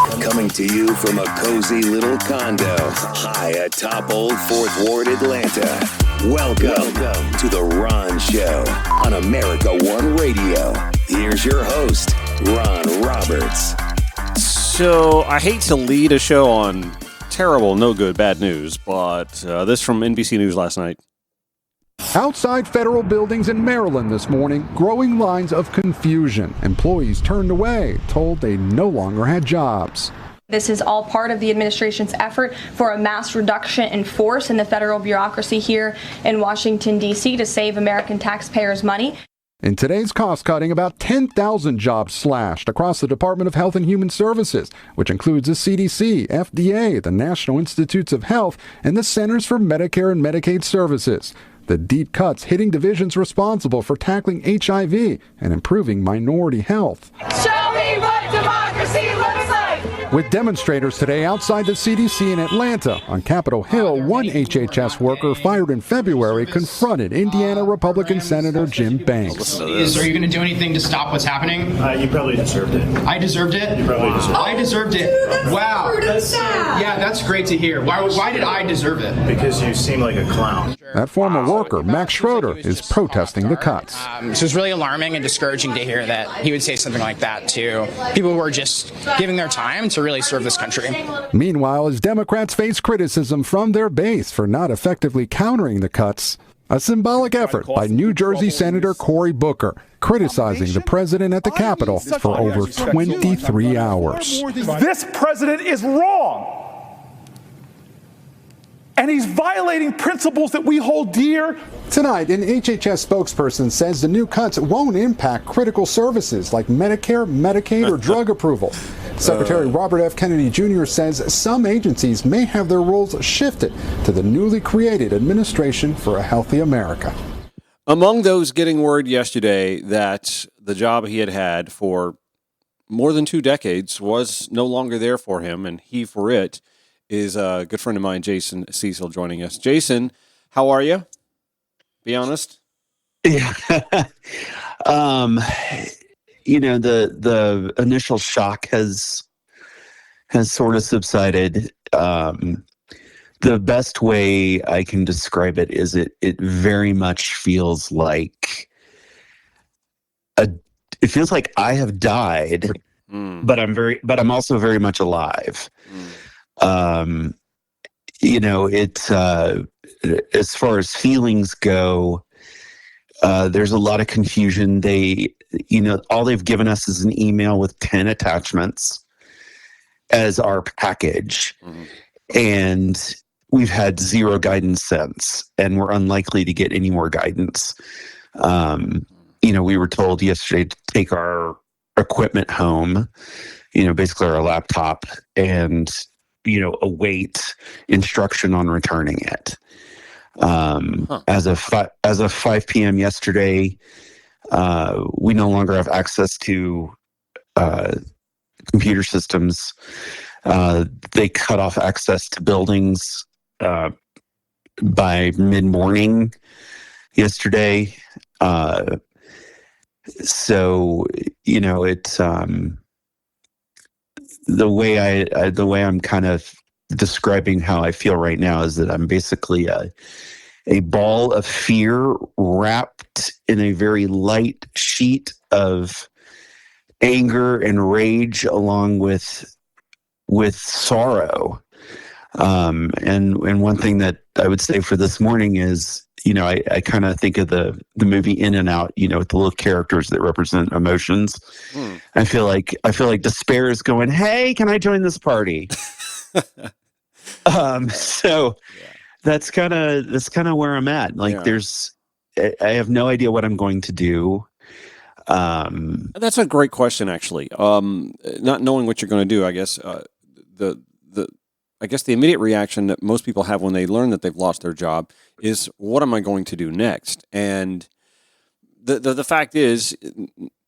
Coming to you from a cozy little condo high atop Old 4th Ward, Atlanta. Welcome to The Ron Show on America One Radio. Here's your host, Ron Roberts. So I hate to lead a show on terrible, no good, bad news, but this from NBC News last night. Outside federal buildings in Maryland this morning, growing lines of confusion. Employees turned away, told they no longer had jobs. This is all part of the administration's effort for a mass reduction in force in the federal bureaucracy here in Washington, D.C. to save American taxpayers money. In today's cost cutting, about 10,000 jobs slashed across the Department of Health and Human Services, which includes the CDC, FDA, the National Institutes of Health, and the Centers for Medicare and Medicaid Services. The deep cuts hitting divisions responsible for tackling HIV and improving minority health. Show me what democracy looks like! With demonstrators today outside the CDC in Atlanta, on Capitol Hill, one HHS worker fired in February confronted Indiana Republican Senator Jim Banks. Are you going to do anything to stop what's happening? You probably deserved it. I deserved it? You probably deserved it. I deserved it. Wow. Yeah, that's great to hear. Why did I deserve it? Because you seem like a clown. That former worker, Max Schroeder, is protesting the cuts. So it was really alarming and discouraging to hear that he would say something like that to people who are just giving their time to really serve this country. Meanwhile, as Democrats face criticism from their base for not effectively countering the cuts, a symbolic effort by New Jersey Senator Cory Booker, criticizing the president at the Capitol for over 23 hours. This president is wrong. And he's violating principles that we hold dear. Tonight, an HHS spokesperson says the new cuts won't impact critical services like Medicare, Medicaid, or drug approval. Secretary Robert F. Kennedy Jr. says some agencies may have their roles shifted to the newly created Administration for a Healthy America. Among those getting word yesterday that the job he had had for more than 2 decades was no longer there for him, and he for it, is a good friend of mine, Jason Cecil, joining us. Jason, how are you? Be honest. Yeah. The initial shock has sort of subsided. The best way I can describe it is it very much feels like it feels like I have died, but I'm also very much alive. It's as far as feelings go, there's a lot of confusion. All they've given us is an email with 10 attachments as our package. And we've had zero guidance since, and we're unlikely to get any more guidance. We were told yesterday to take our equipment home, basically our laptop, and await instruction on returning it. As of 5 p.m. yesterday, we no longer have access to computer systems. They cut off access to buildings by mid-morning yesterday. It's the way I'm kind of describing how I feel right now is that I'm basically a ball of fear wrapped in a very light sheet of anger and rage, along with sorrow. And one thing that I would say for this morning is, I kind of think of the movie In and Out, with the little characters that represent emotions. I feel like despair is going, "Hey, can I join this party?" That's kind of where I'm at. I have no idea what I'm going to do. That's a great question, actually. Not knowing what you're going to do, I guess the immediate reaction that most people have when they learn that they've lost their job is, what am I going to do next? And the fact is,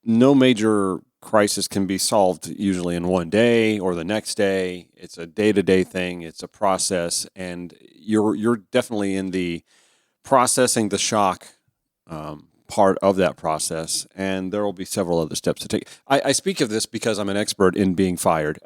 no major crisis can be solved usually in one day or the next day. It's a day-to-day thing. It's a process, and you're definitely in the processing the shock part of that process, and there will be several other steps to take. I speak of this because I'm an expert in being fired.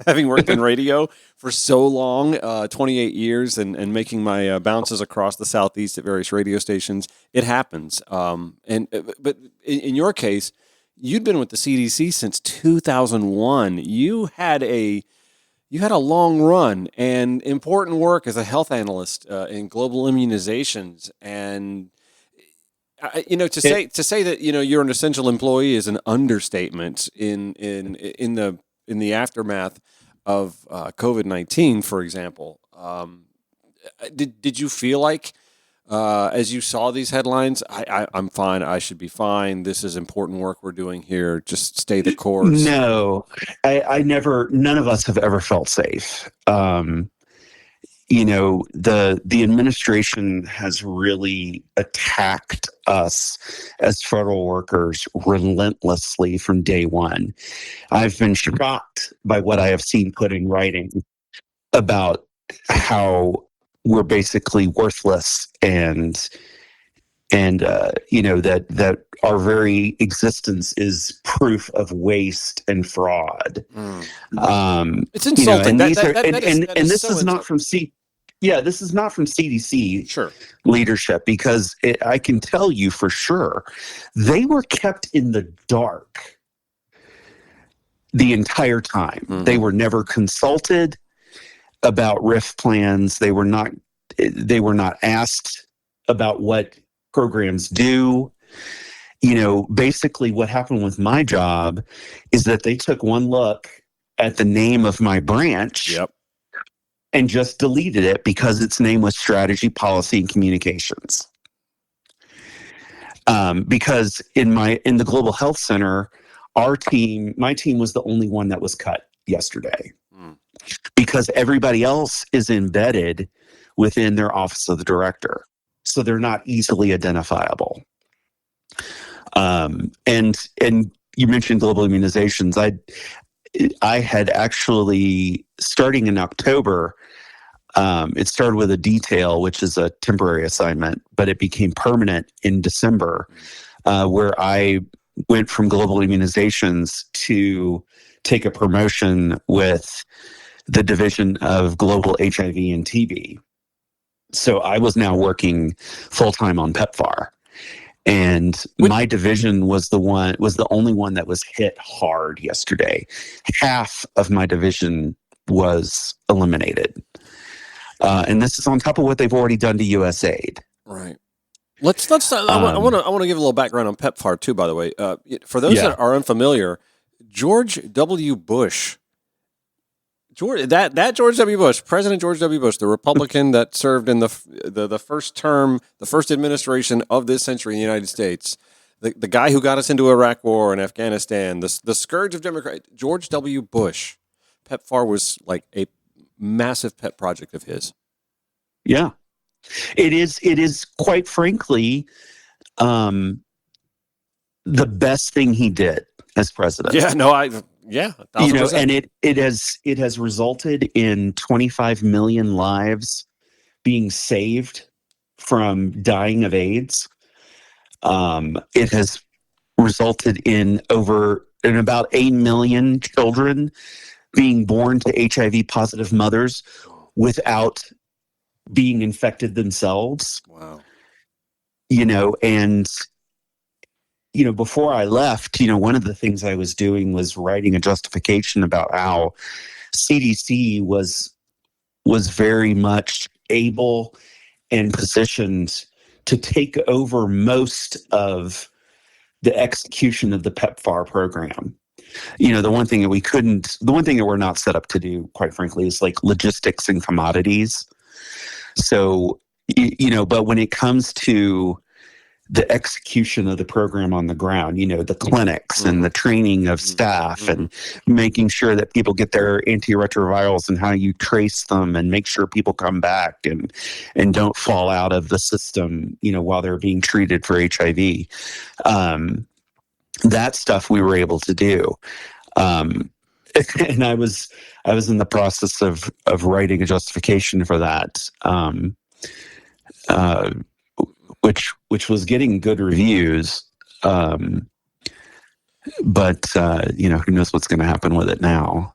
Having worked in radio for so long, 28 years, and making my bounces across the Southeast at various radio stations, it happens. But in your case, you'd been with the CDC since 2001. You had a long run and important work as a health analyst in global immunizations, and to say that you're an essential employee is an understatement in the aftermath of COVID-19, for example. Did you feel like as you saw these headlines, I'm fine, I should be fine, this is important work we're doing here, just stay the course? No, I never, none of us have ever felt safe. The administration has really attacked us as federal workers relentlessly from day one. I've been shocked by what I have seen put in writing about how we're basically worthless and that our very existence is proof of waste and fraud. It's insulting. This is not from CDC leadership, because I can tell you for sure they were kept in the dark the entire time. They were never consulted about RIF plans. They were not asked about what programs do. Basically what happened with my job is that they took one look at the name of my branch and just deleted it because its name was Strategy, Policy, and Communications. Because in the Global Health Center, my team was the only one that was cut yesterday, because everybody else is embedded within their office of the director. So they're not easily identifiable. And you mentioned global immunizations. I had actually, starting in October, it started with a detail, which is a temporary assignment, but it became permanent in December, where I went from global immunizations to take a promotion with the division of global HIV and TB. So I was now working full-time on PEPFAR. And my division was the only one that was hit hard yesterday. Half of my division was eliminated. And this is on top of what they've already done to USAID. Right. Let's. I want to give a little background on PEPFAR too. By the way, for those that are unfamiliar, George W. Bush. That George W. Bush, President George W. Bush, the Republican that served in the first term, the first administration of this century in the United States, the guy who got us into Iraq War and Afghanistan, the scourge of Democrats, George W. Bush. PEPFAR was like a massive pet project of his. Yeah, it is quite frankly the best thing he did as president. Yeah, no, Yeah, 1,000%. And it has resulted in 25 million lives being saved from dying of AIDS. It has resulted in about 8 million children being born to HIV positive mothers without being infected themselves. Wow. Before I left, one of the things I was doing was writing a justification about how CDC was very much able and positioned to take over most of the execution of the PEPFAR program. The one thing that we're not set up to do, quite frankly, is like logistics and commodities. So, but when it comes to the execution of the program on the ground, the clinics and the training of staff and making sure that people get their antiretrovirals and how you trace them and make sure people come back and don't fall out of the system, while they're being treated for HIV. That stuff we were able to do. And I was in the process of writing a justification for that. which was getting good reviews. But who knows what's going to happen with it now?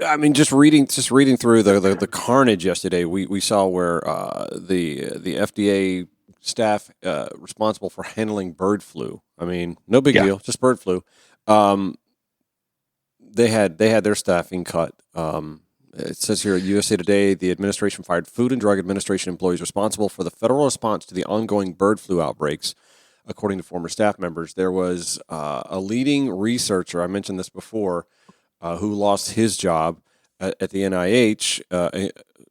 I mean, just reading through the carnage yesterday, we saw where the FDA staff responsible for handling bird flu. I mean, no big deal, just bird flu. They had their staffing cut. It says here at USA Today, the administration fired Food and Drug Administration employees responsible for the federal response to the ongoing bird flu outbreaks. According to former staff members, there was a leading researcher, I mentioned this before, who lost his job at the NIH.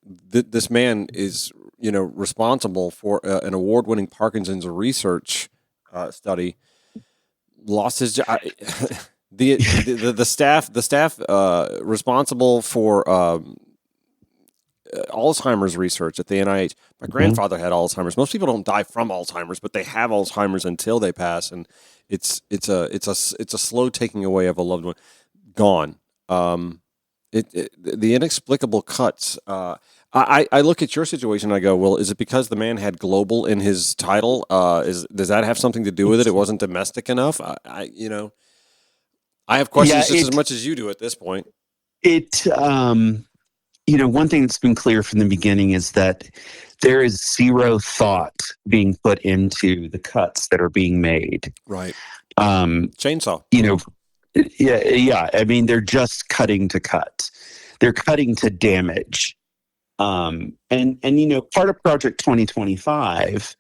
This man is, responsible for an award-winning Parkinson's research study. Lost his job. The staff responsible for Alzheimer's research at the NIH. My grandfather had Alzheimer's. Most people don't die from Alzheimer's, but they have Alzheimer's until they pass, and it's a slow taking away of a loved one. Gone. The inexplicable cuts. I look at your situation and I go, well, is it because the man had global in his title? Does that have something to do with it? It wasn't domestic enough. I have questions just as much as you do at this point. One thing that's been clear from the beginning is that there is zero thought being put into the cuts that are being made. Right. Chainsaw. Yeah. I mean, they're just cutting to cut. They're cutting to damage. And part of Project 2025,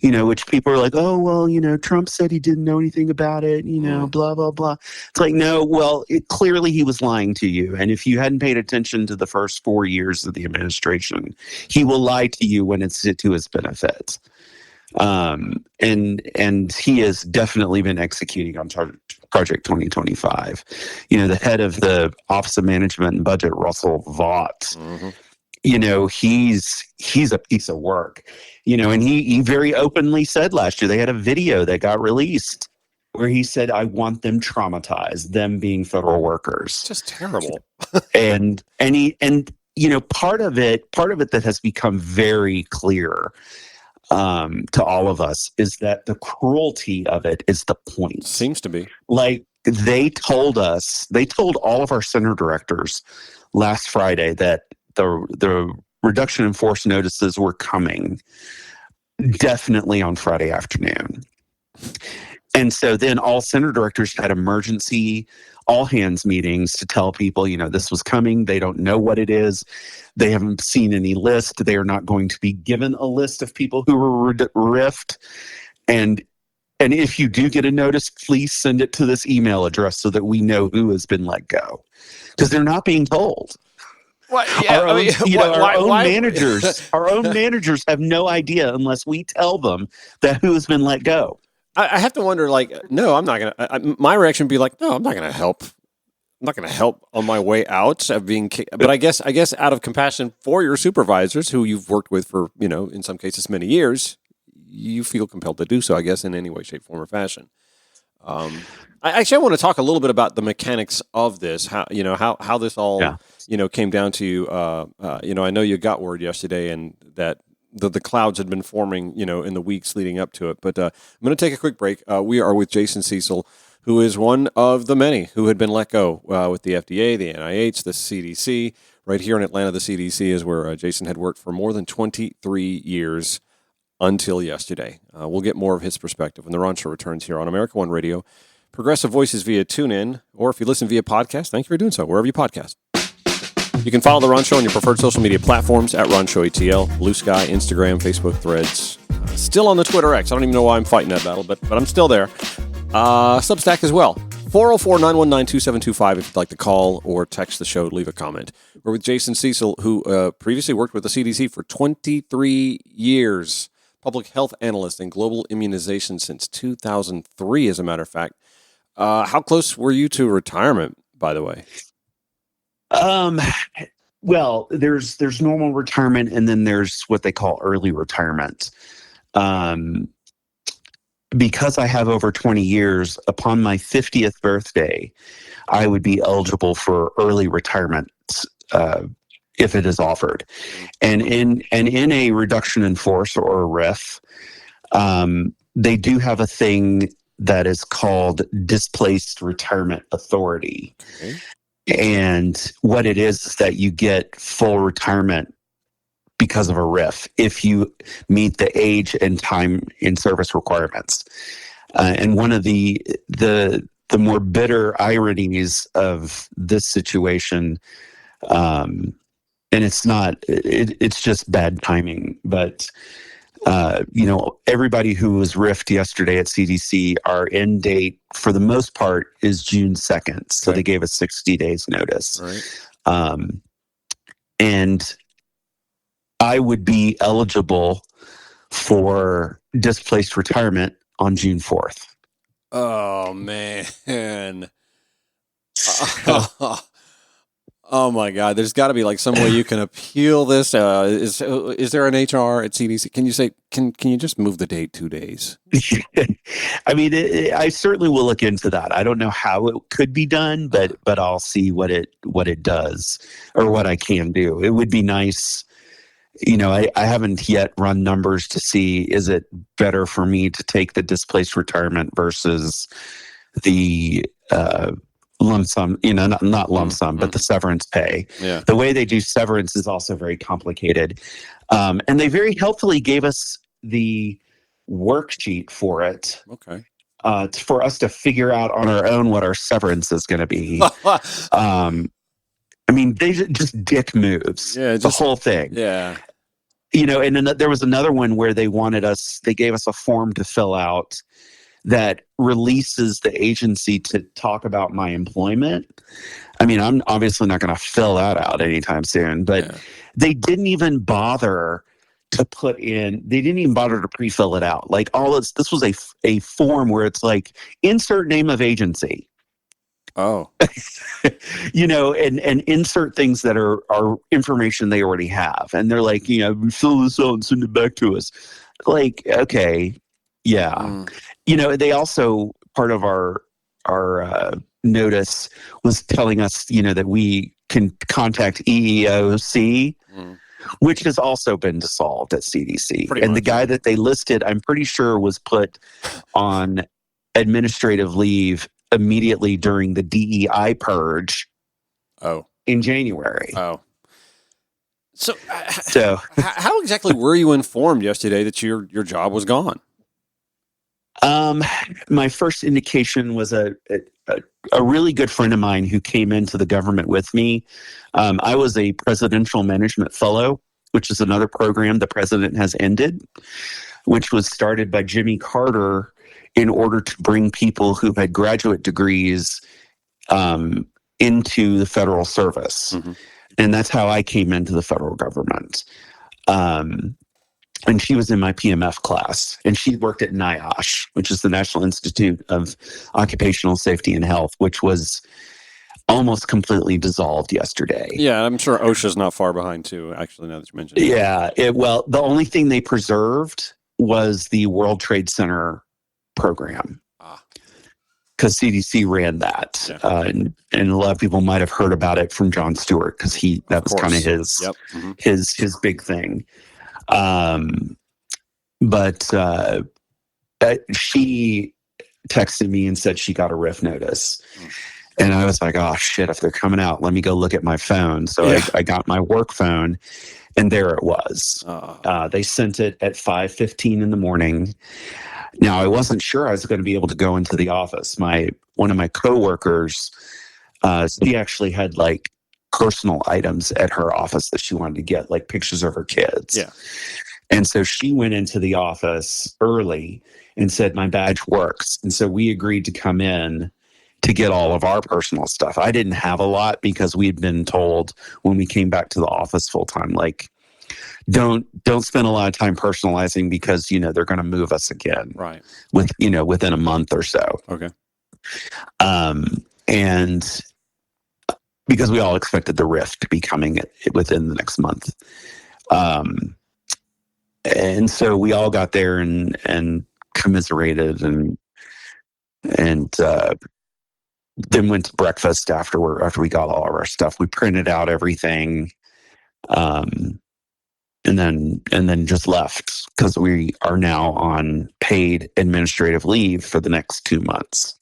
which people are like, oh, well, Trump said he didn't know anything about it, blah, blah, blah. It's like, no, well, clearly he was lying to you. And if you hadn't paid attention to the first 4 years of the administration, he will lie to you when it's to his benefit. And he has definitely been executing on Project 2025. The head of the Office of Management and Budget, Russell Vought, he's a piece of work, and he very openly said last year, they had a video that got released where he said, I want them traumatized, them being federal workers. It's just terrible. and part of it that has become very clear to all of us is that the cruelty of it is the point. Seems to be. Like they told all of our center directors last Friday that the reduction in force notices were coming definitely on Friday afternoon. And so then all center directors had emergency all hands meetings to tell people, this was coming. They don't know what it is. They haven't seen any list. They are not going to be given a list of people who were RIF'd. And if you do get a notice, please send it to this email address so that we know who has been let go. Because they're not being told. What? Yeah, our own managers have no idea unless we tell them that who has been let go. I have to wonder, no, I'm not going to. My reaction would be like, no, I'm not going to help. I'm not going to help on my way out of being kicked. But I guess out of compassion for your supervisors, who you've worked with for, in some cases many years, you feel compelled to do so, I guess, in any way, shape, form, or fashion. I want to talk a little bit about the mechanics of this, how this all, came down to, I know you got word yesterday and that the clouds had been forming, in the weeks leading up to it. But I'm going to take a quick break. We are with Jason Cecil, who is one of the many who had been let go with the FDA, the NIH, the CDC. Right here in Atlanta, the CDC is where Jason had worked for more than 23 years until yesterday. We'll get more of his perspective when the Ron Show returns here on America One Radio. Progressive Voices via TuneIn, or if you listen via podcast, thank you for doing so, wherever you podcast. You can follow The Ron Show on your preferred social media platforms at Ron Show ATL, Blue Sky, Instagram, Facebook, Threads. Still on the Twitter X. I don't even know why I'm fighting that battle, but I'm still there. Substack as well. 404-919-2725 if you'd like to call or text the show, leave a comment. We're with Jason Cecil, who previously worked with the CDC for 23 years. Public health analyst and global immunization since 2003, as a matter of fact. How close were you to retirement, by the way? Well, there's normal retirement, and then there's what they call early retirement. Because I have over 20 years, upon my 50th birthday, I would be eligible for early retirement if it is offered. And in a reduction in force or a RIF, they do have a thing that is called displaced retirement authority. Okay. And what it is that you get full retirement because of a RIF if you meet the age and time in service requirements. And one of the more bitter ironies of this situation, and it's just bad timing, but everybody who was RIF'd yesterday at CDC, our end date for the most part is June 2nd. So Okay. they gave us 60 days notice. Right. And I would be eligible for displaced retirement on June 4th. Oh man. Oh my God! There's got to be like some way you can appeal this. Is there an HR at CDC? Can you say can you just move the date 2 days? I mean, I certainly will look into that. I don't know how it could be done, but I'll see what it does or what I can do. It would be nice. I haven't yet run numbers to see, is it better for me to take the displaced retirement versus the lump sum, not lump sum, but the severance pay. Yeah. The way they do severance is also very complicated. And they very helpfully gave us the worksheet for it. Okay. For us to figure out on our own what our severance is going to be. I mean, they just dick moves. Yeah, the whole thing. Yeah. And then there was another one where they gave us a form to fill out that releases the agency to talk about my employment. I mean, I'm obviously not going to fill that out anytime soon, but they didn't even bother to pre-fill it out. Like this was a form where it's like, insert name of agency. Oh. And insert things that are information they already have. And they're like, fill this out and send it back to us. Like, okay, yeah. They also, part of our notice was telling us, that we can contact EEOC, which has also been dissolved at CDC. Pretty much, the guy that they listed, I'm pretty sure was put on administrative leave immediately during the DEI purge. In January. So how exactly were you informed yesterday that your job was gone? My first indication was a really good friend of mine who came into the government with me. I was a presidential management fellow, which is another program the president has ended, which was started by Jimmy Carter in order to bring people who had graduate degrees into the federal service. And that's how I came into the federal government. And she was in my PMF class, and she worked at NIOSH, which is the National Institute of Occupational Safety and Health, which was almost completely dissolved yesterday. Yeah, I'm sure OSHA's not far behind too, actually, now that you mentioned it. Yeah, the only thing they preserved was the World Trade Center program. Because CDC ran that. Yeah. And a lot of people might have heard about it from Jon Stewart, because that was kind of his big thing. But she texted me and said she got a RIF notice. And I was like, oh shit, if they're coming out, let me go look at my phone. So I got my work phone, and there it was. They sent it at 5:15 in the morning. Now, I wasn't sure I was going to be able to go into the office. One of my coworkers, she actually had like personal items at her office that she wanted to get, like pictures of her kids. Yeah. And so she went into the office early and said, my badge works. And so we agreed to come in to get all of our personal stuff. I didn't have a lot because we had been told when we came back to the office full time, like, don't spend a lot of time personalizing because, they're going to move us again. Right. Within a month or so. Okay. And because we all expected the RIF to be coming within the next month. And so we all got there and commiserated and then went to breakfast after we got all of our stuff. We printed out everything. and then just left because we are now on paid administrative leave for the next 2 months.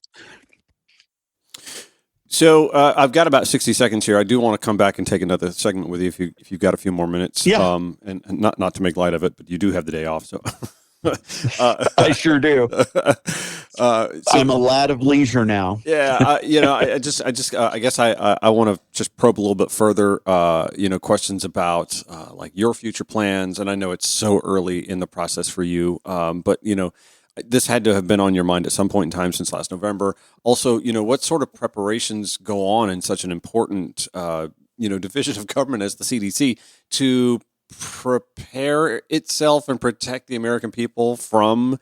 So I've got about 60 seconds here. I do want to come back and take another segment with you if you've got a few more minutes. Yeah. And not to make light of it, but you do have the day off. So I sure do. I'm a lad of leisure now. Yeah. I guess I want to just probe a little bit further, questions about like your future plans. And I know it's so early in the process for you. But this had to have been on your mind at some point in time since last November. Also, what sort of preparations go on in such an important, division of government as the CDC to prepare itself and protect the American people from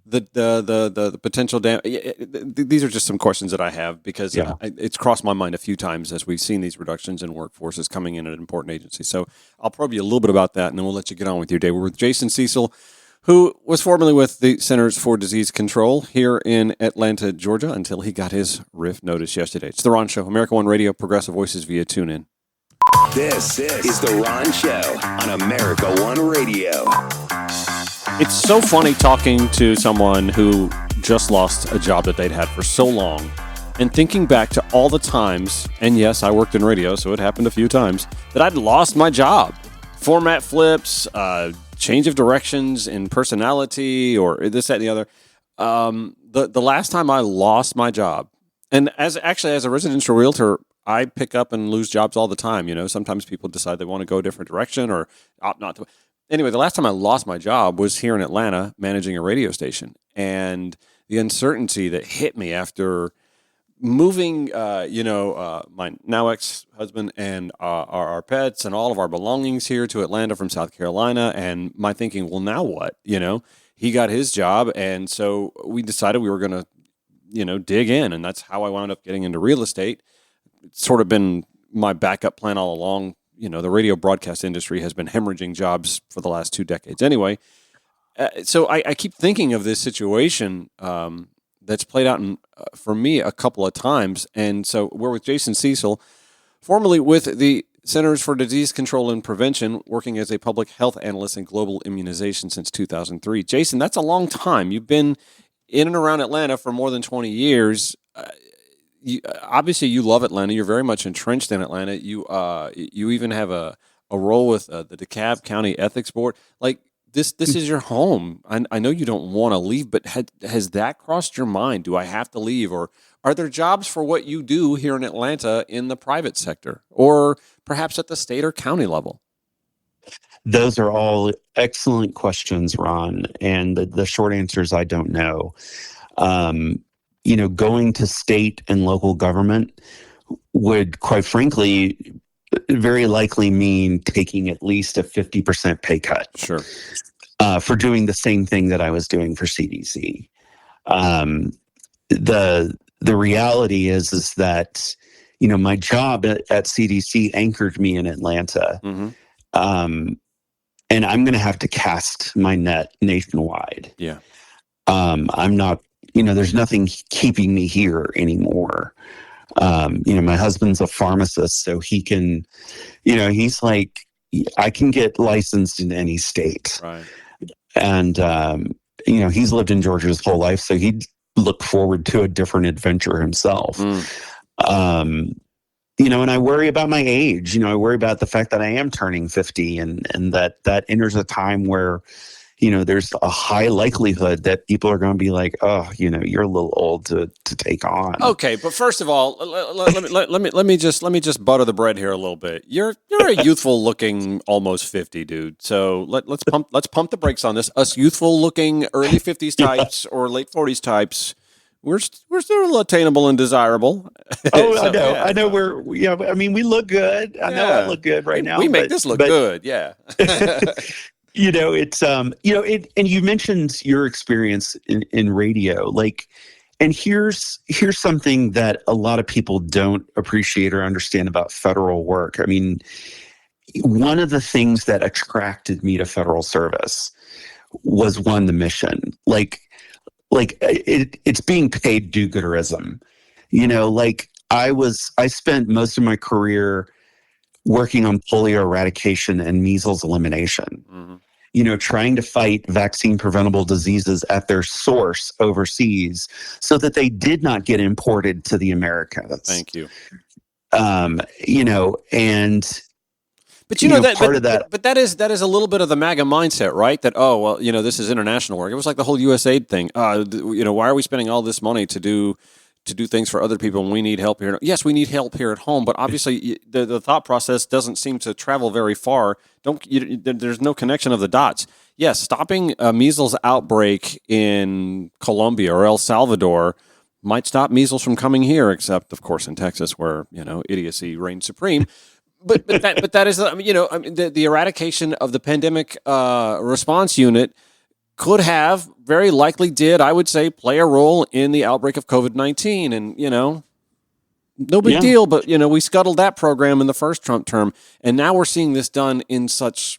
the potential damage? These are just some questions that I have because it's crossed my mind a few times as we've seen these reductions in workforces coming in at important agencies. So I'll probe you a little bit about that, and then we'll let you get on with your day. We're with Jason Cecil, who was formerly with the Centers for Disease Control here in Atlanta, Georgia, until he got his RIF notice yesterday. It's The Ron Show, America One Radio, Progressive Voices via TuneIn. This is The Ron Show on America One Radio. It's so funny talking to someone who just lost a job that they'd had for so long and thinking back to all the times, and yes, I worked in radio, so it happened a few times, that I'd lost my job. Format flips, change of directions in personality, or this, that, and the other. The last time I lost my job, and as a residential realtor, I pick up and lose jobs all the time. Sometimes people decide they want to go a different direction or opt not to. Anyway, the last time I lost my job was here in Atlanta managing a radio station, and the uncertainty that hit me after moving, my now ex-husband and our pets and all of our belongings here to Atlanta from South Carolina, and my thinking, well, now what? He got his job, and so we decided we were going to, dig in, and that's how I wound up getting into real estate. It's sort of been my backup plan all along. The radio broadcast industry has been hemorrhaging jobs for the last 2 decades. Anyway, so I keep thinking of this situation that's played out for me a couple of times. And so we're with Jason Cecil, formerly with the Centers for Disease Control and Prevention, working as a public health analyst in global immunization since 2003. Jason, that's a long time. You've been in and around Atlanta for more than 20 years. Obviously, you love Atlanta. You're very much entrenched in Atlanta. You even have a role with the DeKalb County Ethics Board. Like this is your home. I know you don't want to leave, but has that crossed your mind? Do I have to leave, or are there jobs for what you do here in Atlanta in the private sector, or perhaps at the state or county level? Those are all excellent questions, Ron. And the short answer is I don't know. Going to state and local government would, quite frankly, very likely mean taking at least a 50% pay cut. Sure. For doing the same thing that I was doing for CDC. The reality is that, my job at CDC anchored me in Atlanta. Mm-hmm. And I'm going to have to cast my net nationwide. Yeah. I'm not, there's nothing keeping me here anymore. My husband's a pharmacist, so he can, he's like, I can get licensed in any state. Right. And, he's lived in Georgia his whole life, so he'd look forward to a different adventure himself. And I worry about my age. I worry about the fact that I am turning 50 and that enters a time where, there's a high likelihood that people are going to be like, oh, you're a little old to take on. Okay, but first of all, let me just butter the bread here a little bit. You're a youthful looking almost 50 dude. So let's pump the brakes on this. Us youthful looking early 50s types or late 40s types, we're still attainable and desirable. Oh, so, I know we look good. I know I look good right now. We make this look good. Yeah. It's and you mentioned your experience in radio, and here's something that a lot of people don't appreciate or understand about federal work. I mean, one of the things that attracted me to federal service was the mission. It's being paid do-gooderism. I spent most of my career working on polio eradication and measles elimination. Trying to fight vaccine preventable diseases at their source overseas so that they did not get imported to the Americas. Thank you. And but that is a little bit of the MAGA mindset, right? That, oh, well, this is international work. It was like the whole USAID thing. Why are we spending all this money to do things for other people when we need help here? Yes, we need help here at home, but obviously the thought process doesn't seem to travel very far. There's no connection of the dots. Yes, stopping a measles outbreak in Colombia or El Salvador might stop measles from coming here, except, of course, in Texas where, idiocy reigns supreme. But that is, the eradication of the pandemic response unit could have, very likely did, I would say, play a role in the outbreak of COVID-19. And, no big deal, but, we scuttled that program in the first Trump term. And now we're seeing this done in such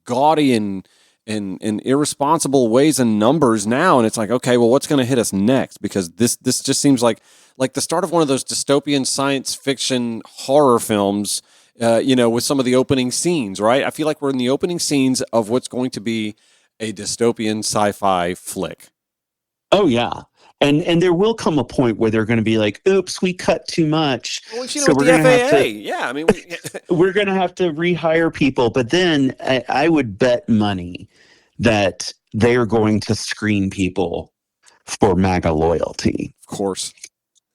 gaudy and irresponsible ways and numbers now. And it's like, okay, well, what's going to hit us next? Because this just seems like the start of one of those dystopian science fiction horror films, with some of the opening scenes, right? I feel like we're in the opening scenes of what's going to be a dystopian sci-fi flick. Oh, yeah. And there will come a point where they're going to be like, oops, we cut too much. Well, so we're going to have to, we're going to have to rehire people. But then I would bet money that they are going to screen people for MAGA loyalty. Of course.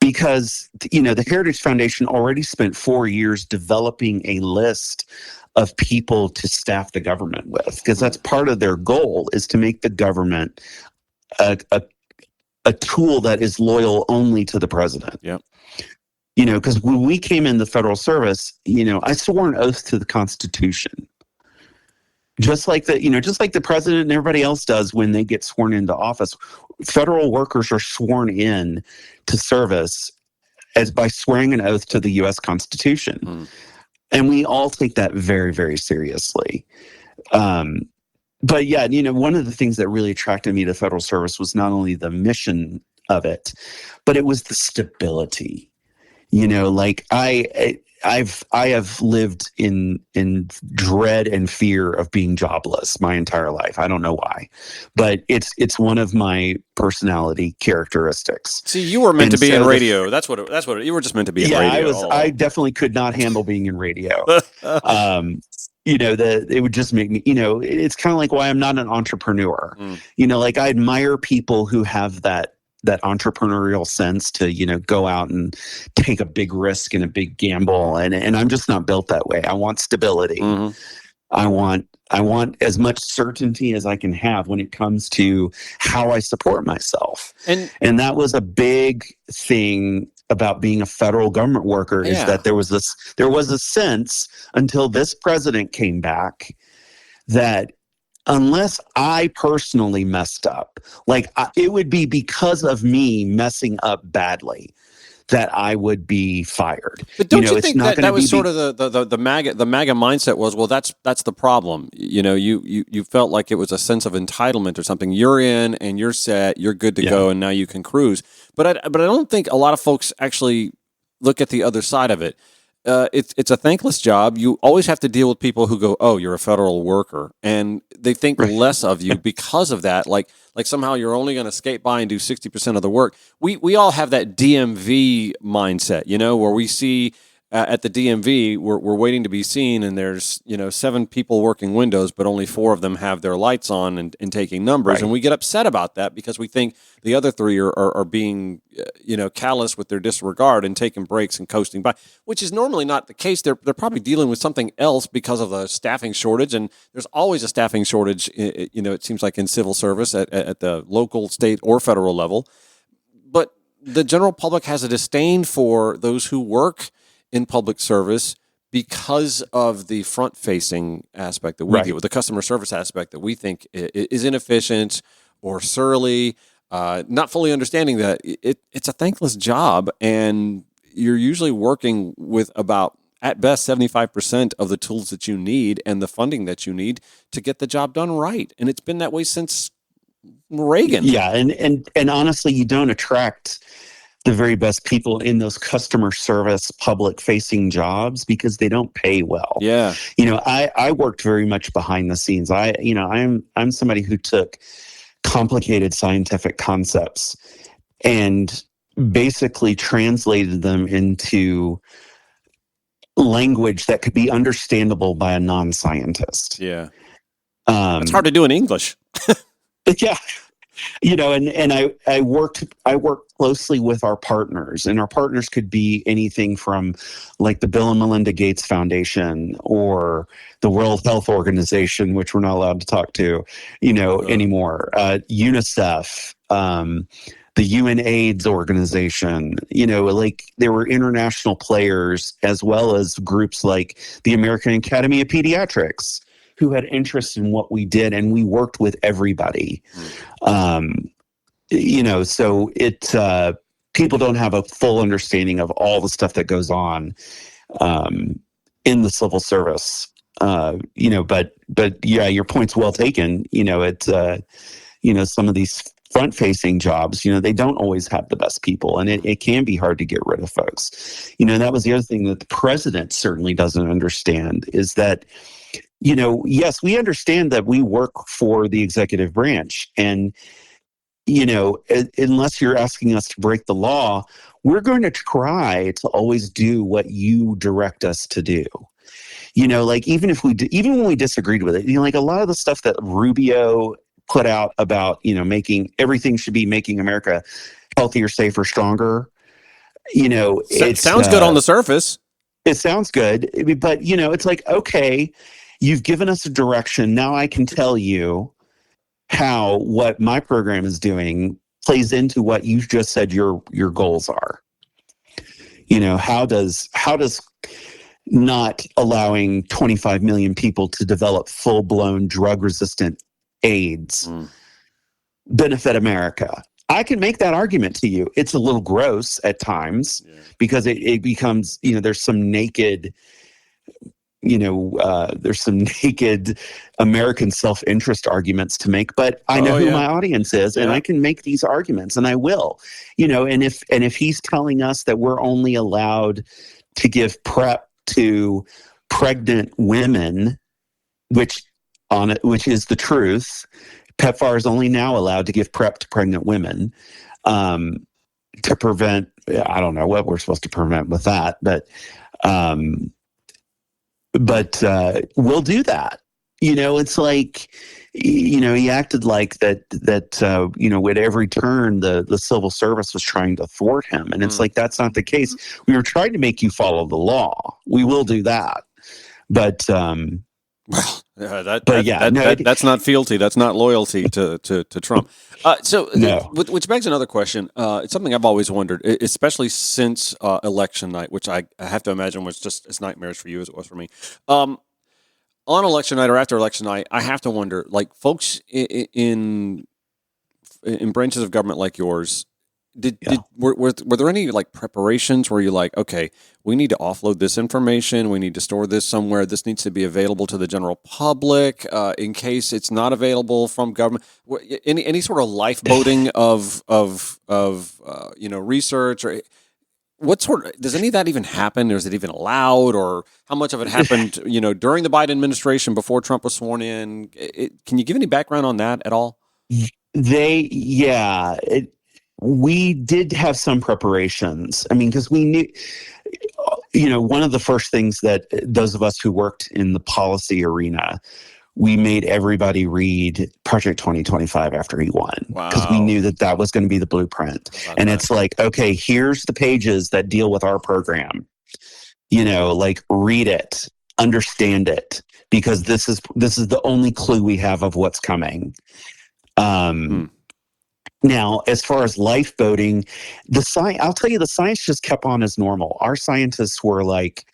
Because, the Heritage Foundation already spent 4 years developing a list of people to staff the government with, because that's part of their goal, is to make the government a tool that is loyal only to the president. Yeah. Because when we came in the federal service, I swore an oath to the Constitution. Just like the president and everybody else does when they get sworn into office. Federal workers are sworn in to service by swearing an oath to the U.S. Constitution. And we all take that very, very seriously. But yeah, one of the things that really attracted me to federal service was not only the mission of it, but it was the stability. I have lived in dread and fear of being jobless my entire life. I don't know why, but it's one of my personality characteristics. See, you were meant to be in radio. That's what you were just meant to be in radio. I definitely could not handle being in radio. It would just make me, it's kind of like why I'm not an entrepreneur. I admire people who have that entrepreneurial sense to, go out and take a big risk and a big gamble. And I'm just not built that way. I want stability. I want as much certainty as I can have when it comes to how I support myself. And that was a big thing about being a federal government worker, is that there was a sense until this president came back that unless I personally messed up, it would be because of me messing up badly that I would be fired. But don't you think that was sort of the MAGA mindset was, well, that's the problem. You felt like it was a sense of entitlement or something. You're in and you're set, you're good to go, and now you can cruise. But I don't think a lot of folks actually look at the other side of it. It's a thankless job. You always have to deal with people who go, "Oh, you're a federal worker," and they think less of you because of that. Like somehow you're only going to skate by and do 60% of the work. We all have that DMV mindset, where we see at the DMV we're waiting to be seen, and there's 7 people working windows, but only 4 of them have their lights on and taking numbers, and we get upset about that because we think the other 3 are being callous with their disregard and taking breaks and coasting by, which is normally not the case. They're probably dealing with something else because of the staffing shortage, and there's always a staffing shortage. It seems like in civil service at the local, state, or federal level. But the general public has a disdain for those who work in public service because of the front-facing aspect that we deal with, the customer service aspect that we think is inefficient or surly. Not fully understanding that it's a thankless job, and you're usually working with about, at best, 75% of the tools that you need and the funding that you need to get the job done right. And it's been that way since Reagan. Yeah, and honestly, you don't attract the very best people in those customer service, public facing jobs because they don't pay well. Yeah. I worked very much behind the scenes. I'm somebody who took complicated scientific concepts and basically translated them into language that could be understandable by a non-scientist. Yeah. It's hard to do in English. Yeah. And I worked closely with our partners, and our partners could be anything from like the Bill and Melinda Gates Foundation or the World Health Organization, which we're not allowed to talk to, anymore. UNICEF, the UNAIDS organization, like there were international players as well as groups like the American Academy of Pediatrics who had interest in what we did, and we worked with everybody. So people don't have a full understanding of all the stuff that goes on in the civil service. But yeah, your point's well taken. Some of these front-facing jobs, they don't always have the best people, and it can be hard to get rid of folks. That was the other thing that the president certainly doesn't understand is that, yes, we understand that we work for the executive branch, and, unless you're asking us to break the law, we're going to try to always do what you direct us to do. Like even when we disagreed with it, like a lot of the stuff that Rubio put out about, everything should be making America healthier, safer, stronger. It sounds good on the surface. It sounds good, but it's like, okay, you've given us a direction. Now I can tell you how what my program is doing plays into what you just said your goals are. How does not allowing 25 million people to develop full-blown drug-resistant AIDS benefit America? I can make that argument to you. It's a little gross at times because it becomes, there's some naked American self-interest arguments to make, but I know who my audience is, and I can make these arguments, and I will. And if he's telling us that we're only allowed to give PrEP to pregnant women, which is the truth, PEPFAR is only now allowed to give PrEP to pregnant women to prevent. I don't know what we're supposed to prevent with that, but we'll do that. It's like, he acted like that, at every turn, the civil service was trying to thwart him. And it's like, that's not the case. We were trying to make you follow the law. We will do that. But, that's not fealty. That's not loyalty to Trump. Which begs another question. It's something I've always wondered, especially since election night, which I have to imagine was just as nightmarish for you as it was for me. On election night or after election night, I have to wonder, like folks in branches of government like yours, were there any like preparations where you're like, okay, we need to offload this information, we need to store this somewhere, this needs to be available to the general public in case it's not available from government? Any sort of lifeboating of research, or what sort? Does any of that even happen, or is it even allowed, or how much of it happened during the Biden administration before Trump was sworn in? Can you give any background on that at all? We did have some preparations. I mean, because we knew, one of the first things that those of us who worked in the policy arena, we made everybody read Project 2025 after he won. Because we knew that was going to be the blueprint. And it's like, okay, here's the pages that deal with our program. Like read it, understand it, because this is the only clue we have of what's coming. Now, as far as lifeboating, I'll tell you, the science just kept on as normal. Our scientists were like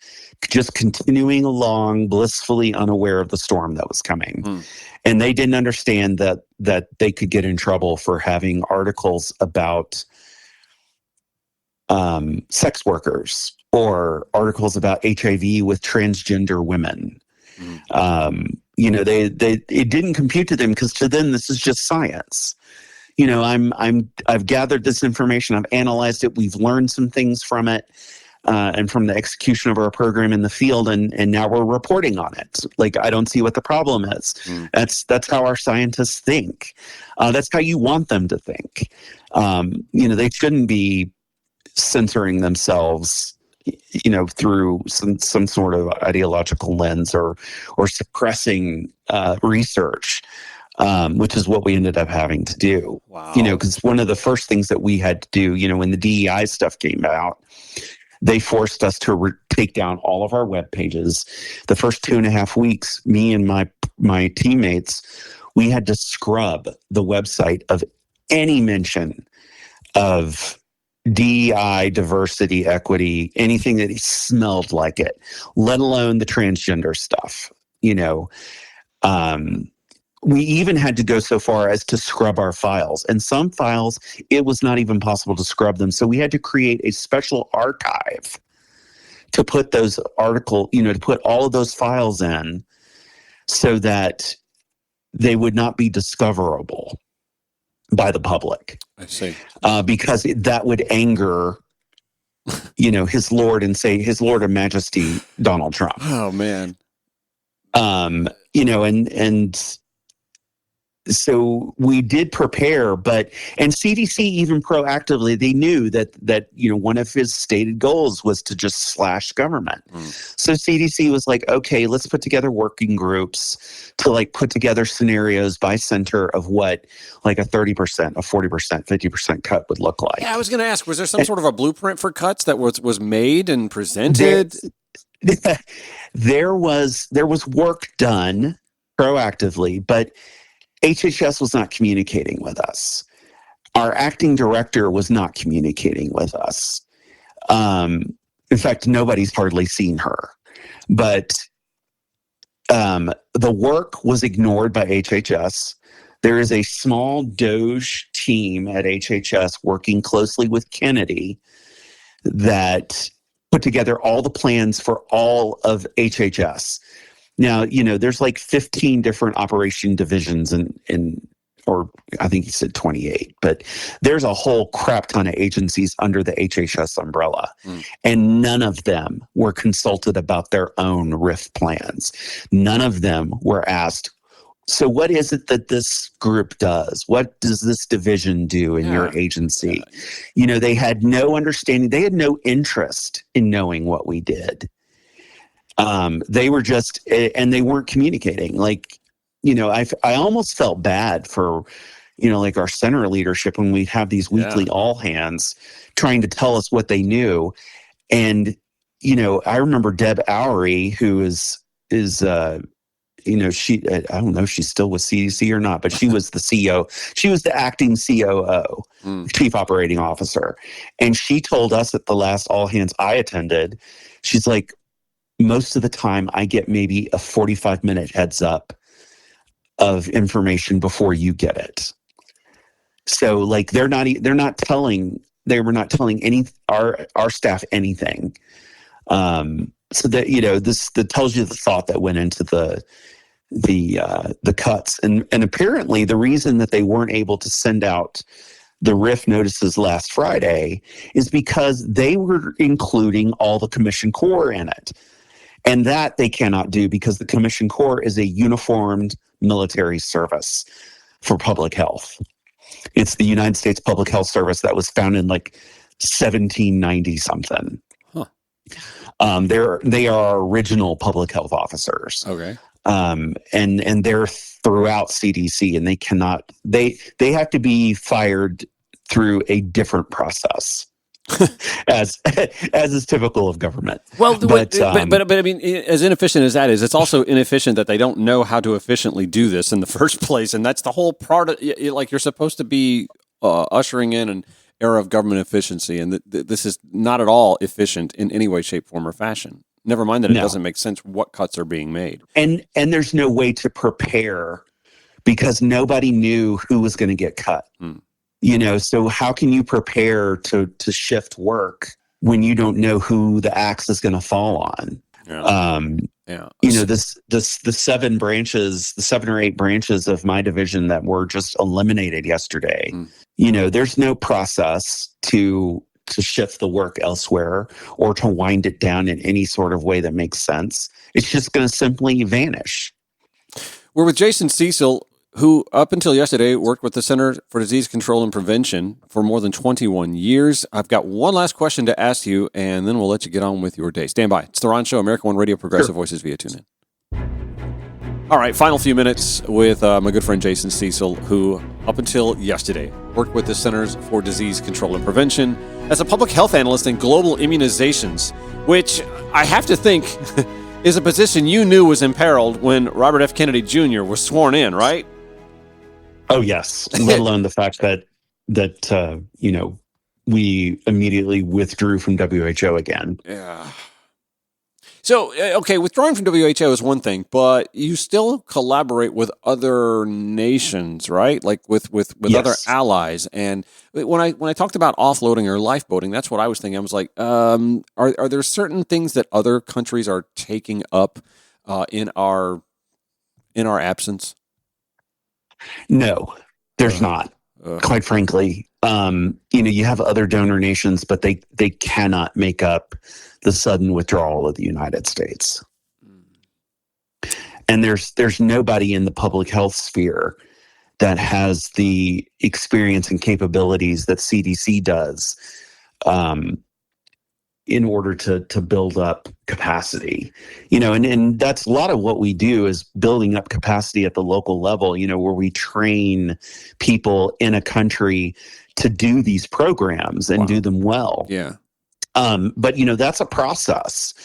just continuing along, blissfully unaware of the storm that was coming. And they didn't understand that they could get in trouble for having articles about sex workers or articles about HIV with transgender women. It didn't compute to them because to them, this is just science. I've gathered this information, I've analyzed it, we've learned some things from it, and from the execution of our program in the field, and now we're reporting on it. Like, I don't see what the problem is. That's how our scientists think. That's how you want them to think. They shouldn't be censoring themselves, through some sort of ideological lens or suppressing research, which is what we ended up having to do. Wow. Because one of the first things that we had to do, when the DEI stuff came out, they forced us to take down all of our web pages. The first 2.5 weeks, me and my teammates, we had to scrub the website of any mention of DEI, diversity, equity, anything that smelled like it, let alone the transgender stuff. We even had to go so far as to scrub our files. And some files, it was not even possible to scrub them. So we had to create a special archive to put those to put all of those files in so that they would not be discoverable by the public. I see. Because that would anger, his Lord and Majesty, Donald Trump. Oh, man. So we did prepare, and CDC even proactively, they knew that one of his stated goals was to just slash government. So CDC was like, okay, let's put together working groups to put together scenarios by center of what a 30%, a 40%, 50% cut would look like. Yeah, I was going to ask, was there some sort of a blueprint for cuts that was made and presented? There was work done proactively, but HHS was not communicating with us. Our acting director was not communicating with us. In fact, nobody's hardly seen her. But the work was ignored by HHS. There is a small DOGE team at HHS working closely with Kennedy that put together all the plans for all of HHS. Now, there's 15 different operation divisions or I think he said 28, but there's a whole crap ton of agencies under the HHS umbrella. And none of them were consulted about their own RIF plans. None of them were asked, so what is it that this group does? What does this division do in your agency? They had no understanding. They had no interest in knowing what we did. They were just, and they weren't communicating. I almost felt bad for, our center leadership when we'd have these weekly all hands trying to tell us what they knew. And, I remember Deb Oury, who is she, I don't know if she's still with CDC or not, but she was the CEO. She was the acting COO, Chief Operating Officer. And she told us at the last all hands I attended, she's like, most of the time I get maybe a 45-minute heads up of information before you get it. So they were not telling our staff anything. So that, that tells you the thought that went into the cuts. And apparently the reason that they weren't able to send out the RIF notices last Friday is because they were including all the Commission Corps in it. And that they cannot do because the Commission Corps is a uniformed military service for public health. It's the United States Public Health Service that was founded in 1790 something. They are original public health officers. Okay. And they're throughout CDC, and they have to be fired through a different process. as is typical of government. Well, but I mean, as inefficient as that is, it's also inefficient that they don't know how to efficiently do this in the first place, and that's the whole part of you're supposed to be ushering in an era of government efficiency, and this is not at all efficient in any way, shape, form, or fashion. Never mind that it doesn't make sense what cuts are being made, and there's no way to prepare because nobody knew who was going to get cut. So how can you prepare to shift work when you don't know who the axe is going to fall on? Yeah. Yeah. The 7 or 8 branches of my division that were just eliminated yesterday. There's no process to shift the work elsewhere or to wind it down in any sort of way that makes sense. It's just going to simply vanish. We're with Jason Cecil, who up until yesterday worked with the Center for Disease Control and Prevention for more than 21 years. I've got one last question to ask you, and then we'll let you get on with your day. Stand by. It's The Ron Show, America One Radio, Progressive Voices via TuneIn. All right, final few minutes with my good friend Jason Cecil, who up until yesterday worked with the Centers for Disease Control and Prevention as a public health analyst in global immunizations, which I have to think is a position you knew was imperiled when Robert F. Kennedy Jr. was sworn in, right? Oh, yes. Let alone the fact that we immediately withdrew from WHO again. Yeah. So, okay, withdrawing from WHO is one thing, but you still collaborate with other nations, right? Like with Yes. other allies. And when I talked about offloading or lifeboating, that's what I was thinking. I was like, are there certain things that other countries are taking up in our absence? No, there's not. Quite frankly, you have other donor nations, but they cannot make up the sudden withdrawal of the United States. And there's nobody in the public health sphere that has the experience and capabilities that CDC does in order to build up capacity. And that's a lot of what we do is building up capacity at the local level, where we train people in a country to do these programs and do them well. Yeah. But that's a process.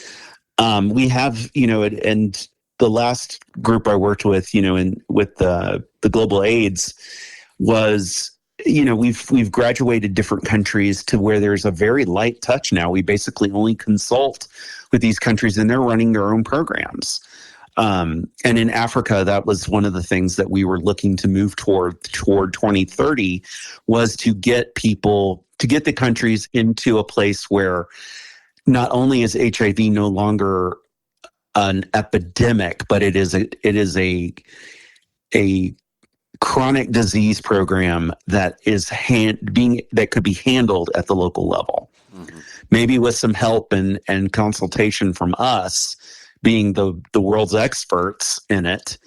We have, and the last group I worked with, with the global AIDS was, we've graduated different countries to where there's a very light touch now. We basically only consult with these countries and they're running their own programs. And in Africa, that was one of the things that we were looking to move toward 2030 was to get the countries into a place where not only is HIV no longer an epidemic, but it is a chronic disease program that is that could be handled at the local level. Mm-hmm. Maybe with some help and consultation from us being the world's experts in it.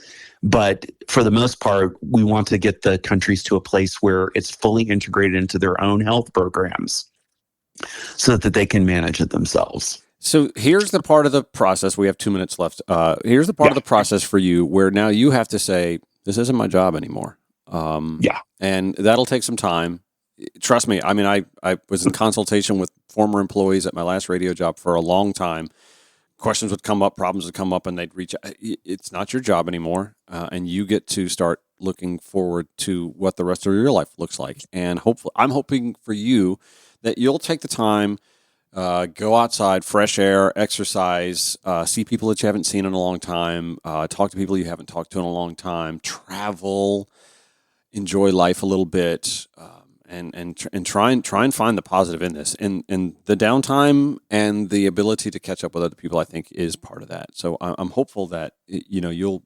But for the most part, we want to get the countries to a place where it's fully integrated into their own health programs so that they can manage it themselves. So here's the part of the process. We have 2 minutes left. Here's the part of the process for you where now you have to say, this isn't my job anymore. And that'll take some time. Trust me. I mean, I was in consultation with former employees at my last radio job for a long time. Questions would come up, problems would come up, and they'd reach out. It's not your job anymore, and you get to start looking forward to what the rest of your life looks like. And hopefully, I'm hoping for you that you'll take the time, go outside, fresh air, exercise, see people that you haven't seen in a long time, talk to people you haven't talked to in a long time, travel, enjoy life a little bit, and try and find the positive in this. And the downtime and the ability to catch up with other people, I think, is part of that. So I'm hopeful that you'll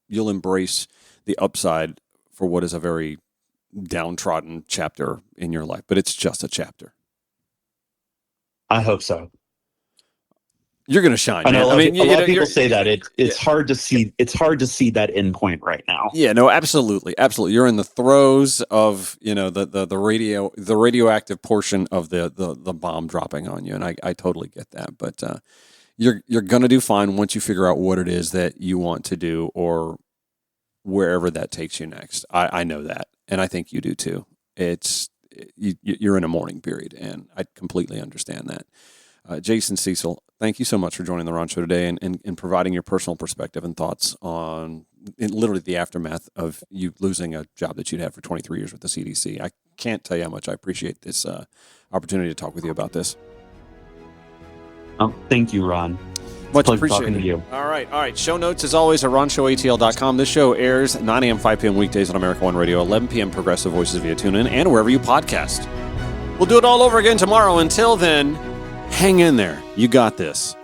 embrace the upside for what is a very downtrodden chapter in your life, but it's just a chapter. I hope so. You're going to shine. I know man. a lot of people say that it's hard to see. It's hard to see that end point right now. Yeah, no, absolutely. You're in the throes of the radioactive portion of the bomb dropping on you, and I totally get that. But you're going to do fine once you figure out what it is that you want to do or wherever that takes you next. I know that, and I think you do too. You're in a mourning period, and I completely understand that. Jason Cecil, thank you so much for joining the Ron Show today and providing your personal perspective and thoughts on literally the aftermath of you losing a job that you'd had for 23 years with the CDC. I can't tell you how much I appreciate this opportunity to talk with you about this. Thank you, Ron. Much appreciated. To you. All right. Show notes, as always, at RonShowATL.com. This show airs 9 a.m., 5 p.m. weekdays on America One Radio, 11 p.m. Progressive Voices via TuneIn, and wherever you podcast. We'll do it all over again tomorrow. Until then, hang in there. You got this.